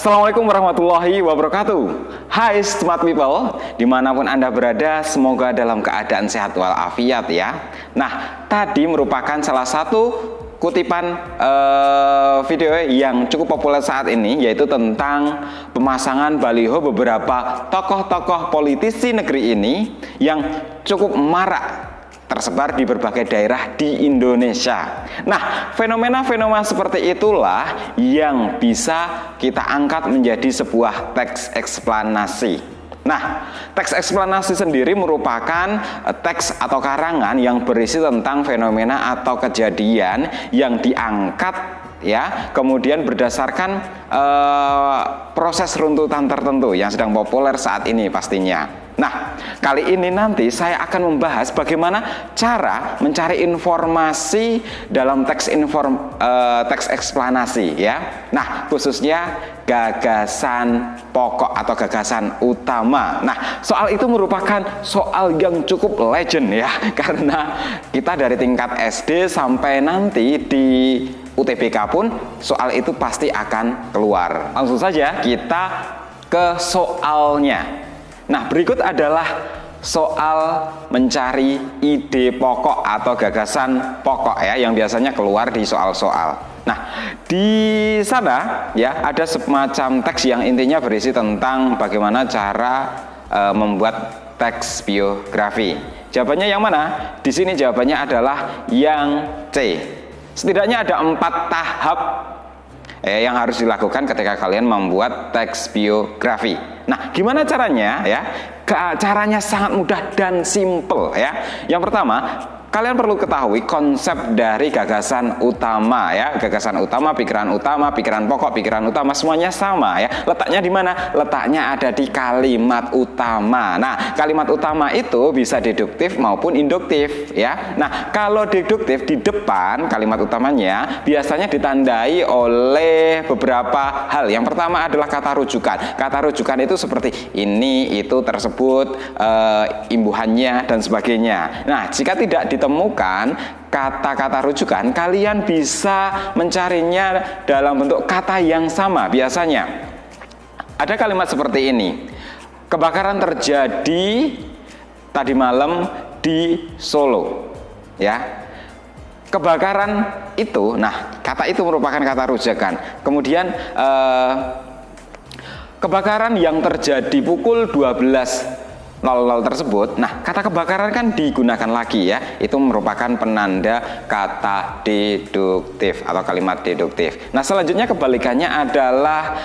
Assalamualaikum warahmatullahi wabarakatuh. Hai smart people, dimanapun Anda berada, semoga dalam keadaan sehat walafiat ya. Nah, tadi merupakan salah satu kutipan video yang cukup populer saat ini, yaitu tentang pemasangan baliho beberapa tokoh-tokoh politisi negeri ini yang cukup marak tersebar di berbagai daerah di Indonesia. Nah, fenomena-fenomena seperti itulah yang bisa kita angkat menjadi sebuah teks eksplanasi. Nah, teks eksplanasi sendiri merupakan teks atau karangan yang berisi tentang fenomena atau kejadian yang diangkat ya, kemudian berdasarkan proses runtutan tertentu yang sedang populer saat ini pastinya. Nah, kali ini nanti saya akan membahas bagaimana cara mencari informasi dalam teks eksplanasi ya. Nah, khususnya gagasan pokok atau gagasan utama. Nah, soal itu merupakan soal yang cukup legend ya, karena kita dari tingkat SD sampai nanti di UTBK pun soal itu pasti akan keluar. Langsung saja kita ke soalnya. Nah, berikut adalah soal mencari ide pokok atau gagasan pokok ya, yang biasanya keluar di soal-soal. Nah, di sana ya ada semacam teks yang intinya berisi tentang bagaimana cara membuat teks biografi. Jawabannya yang mana? Di sini jawabannya adalah yang C. Setidaknya ada 4 tahap yang harus dilakukan ketika kalian membuat teks biografi. Nah, gimana caranya ya? Caranya sangat mudah dan simple ya. Yang pertama, kalian perlu ketahui konsep dari gagasan utama ya. Gagasan utama, pikiran pokok, pikiran utama semuanya sama ya. Letaknya di mana? Letaknya ada di kalimat utama. Nah, kalimat utama itu bisa deduktif maupun induktif ya. Nah, kalau deduktif di depan kalimat utamanya biasanya ditandai oleh beberapa hal. Yang pertama adalah kata rujukan. Kata rujukan itu seperti ini, itu, tersebut, imbuhannya dan sebagainya. Nah, jika tidak ditemukan kata-kata rujukan, kalian bisa mencarinya dalam bentuk kata yang sama. Biasanya ada kalimat seperti ini: kebakaran terjadi tadi malam di Solo ya. Kebakaran itu, nah kata itu merupakan kata rujukan. Kemudian kebakaran yang terjadi pukul 12.00 tersebut, nah kata kebakaran kan digunakan lagi ya, itu merupakan penanda kata deduktif atau kalimat deduktif. Nah, selanjutnya kebalikannya adalah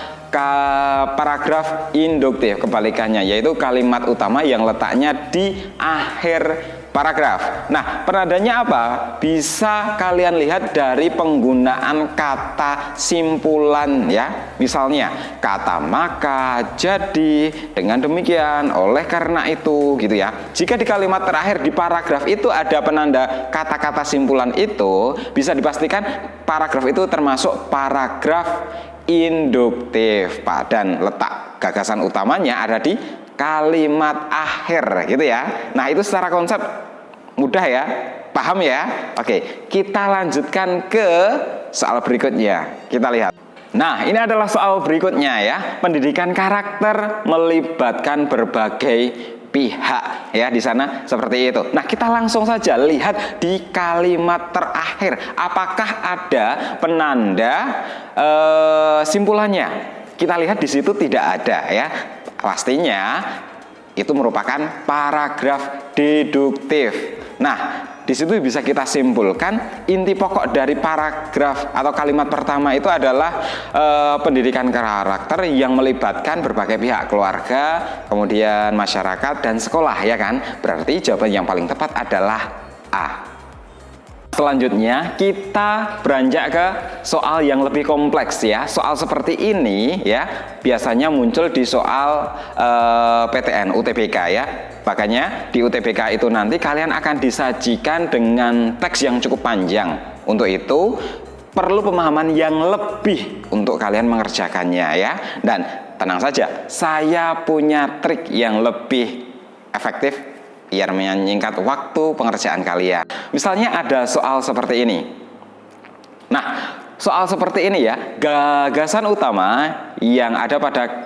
paragraf induktif, kebalikannya yaitu kalimat utama yang letaknya di akhir paragraf. Nah, penandanya apa? Bisa kalian lihat dari penggunaan kata simpulan ya. Misalnya, kata maka, jadi, dengan demikian, oleh karena itu gitu ya. Jika di kalimat terakhir di paragraf itu ada penanda kata-kata simpulan itu, bisa dipastikan paragraf itu termasuk paragraf induktif, Pak, dan letak gagasan utamanya ada di kalimat akhir gitu ya. Nah, itu secara konsep mudah ya, paham ya? Oke, kita lanjutkan ke soal berikutnya. Kita lihat. Nah, ini adalah soal berikutnya ya. Pendidikan karakter melibatkan berbagai pihak ya, di sana seperti itu. Nah, kita langsung saja lihat di kalimat terakhir. Apakah ada penanda simpulannya? Kita lihat di situ tidak ada ya. Pastinya itu merupakan paragraf deduktif. Nah, di situ bisa kita simpulkan inti pokok dari paragraf atau kalimat pertama itu adalah pendidikan karakter yang melibatkan berbagai pihak, keluarga, kemudian masyarakat dan sekolah ya kan. Berarti jawaban yang paling tepat adalah A. Selanjutnya kita beranjak ke soal yang lebih kompleks ya. Soal seperti ini ya biasanya muncul di soal PTN UTBK ya. Makanya di UTBK itu nanti kalian akan disajikan dengan teks yang cukup panjang. Untuk itu perlu pemahaman yang lebih untuk kalian mengerjakannya ya. Dan tenang saja, saya punya trik yang lebih efektif biar menyingkat waktu pengerjaan kalian. Misalnya ada soal seperti ini. Nah, soal seperti ini ya, gagasan utama yang ada pada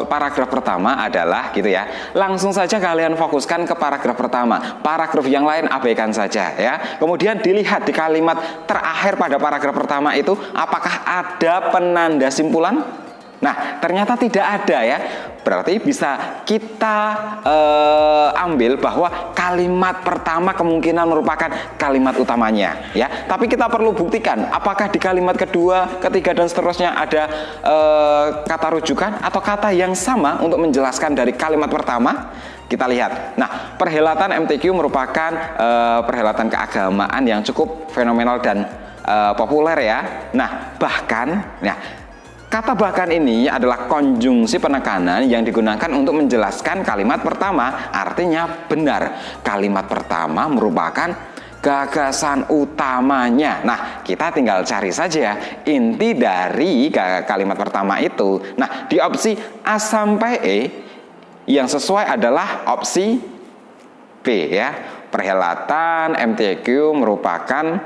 paragraf pertama adalah gitu ya. Langsung saja kalian fokuskan ke paragraf pertama. Paragraf yang lain abaikan saja ya. Kemudian dilihat di kalimat terakhir pada paragraf pertama itu apakah ada penanda simpulan? Nah, ternyata tidak ada ya. Berarti bisa kita ambil bahwa kalimat pertama kemungkinan merupakan kalimat utamanya ya. Tapi kita perlu buktikan apakah di kalimat kedua, ketiga dan seterusnya ada kata rujukan atau kata yang sama untuk menjelaskan dari kalimat pertama. Kita lihat. Nah, perhelatan MTQ merupakan perhelatan keagamaan yang cukup fenomenal dan populer ya. Nah, bahkan kata bahkan ini adalah konjungsi penekanan yang digunakan untuk menjelaskan kalimat pertama. Artinya benar, kalimat pertama merupakan gagasan utamanya. Nah, kita tinggal cari saja inti dari kalimat pertama itu. Nah, di opsi A sampai E yang sesuai adalah opsi B ya. Perhelatan MTQ merupakan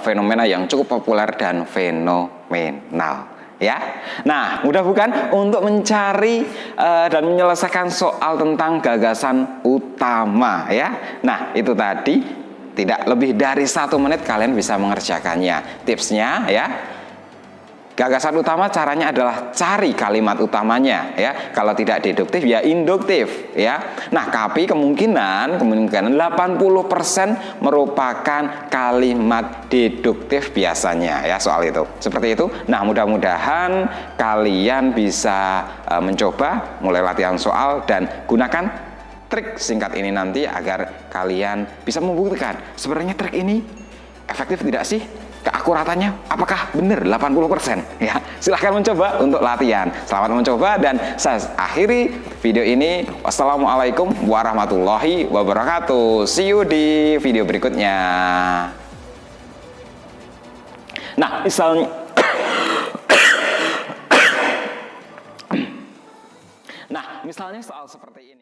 fenomena yang cukup populer dan fenomenal ya. Nah, mudah bukan untuk mencari dan menyelesaikan soal tentang gagasan utama ya. Nah, itu tadi tidak lebih dari 1 menit kalian bisa mengerjakannya. Tipsnya ya, gagasan utama caranya adalah cari kalimat utamanya ya. Kalau tidak deduktif ya induktif ya. Nah, tapi kemungkinan 80% merupakan kalimat deduktif biasanya ya soal itu. Seperti itu. Nah, mudah-mudahan kalian bisa mencoba mulai latihan soal dan gunakan trik singkat ini nanti agar kalian bisa membuktikan sebenarnya trik ini efektif tidak sih? Keakuratannya apakah benar 80% ya. Silahkan mencoba untuk latihan. Selamat mencoba dan saya akhiri video ini. Wassalamualaikum warahmatullahi wabarakatuh. See you di video berikutnya. Nah, misalnya soal seperti ini.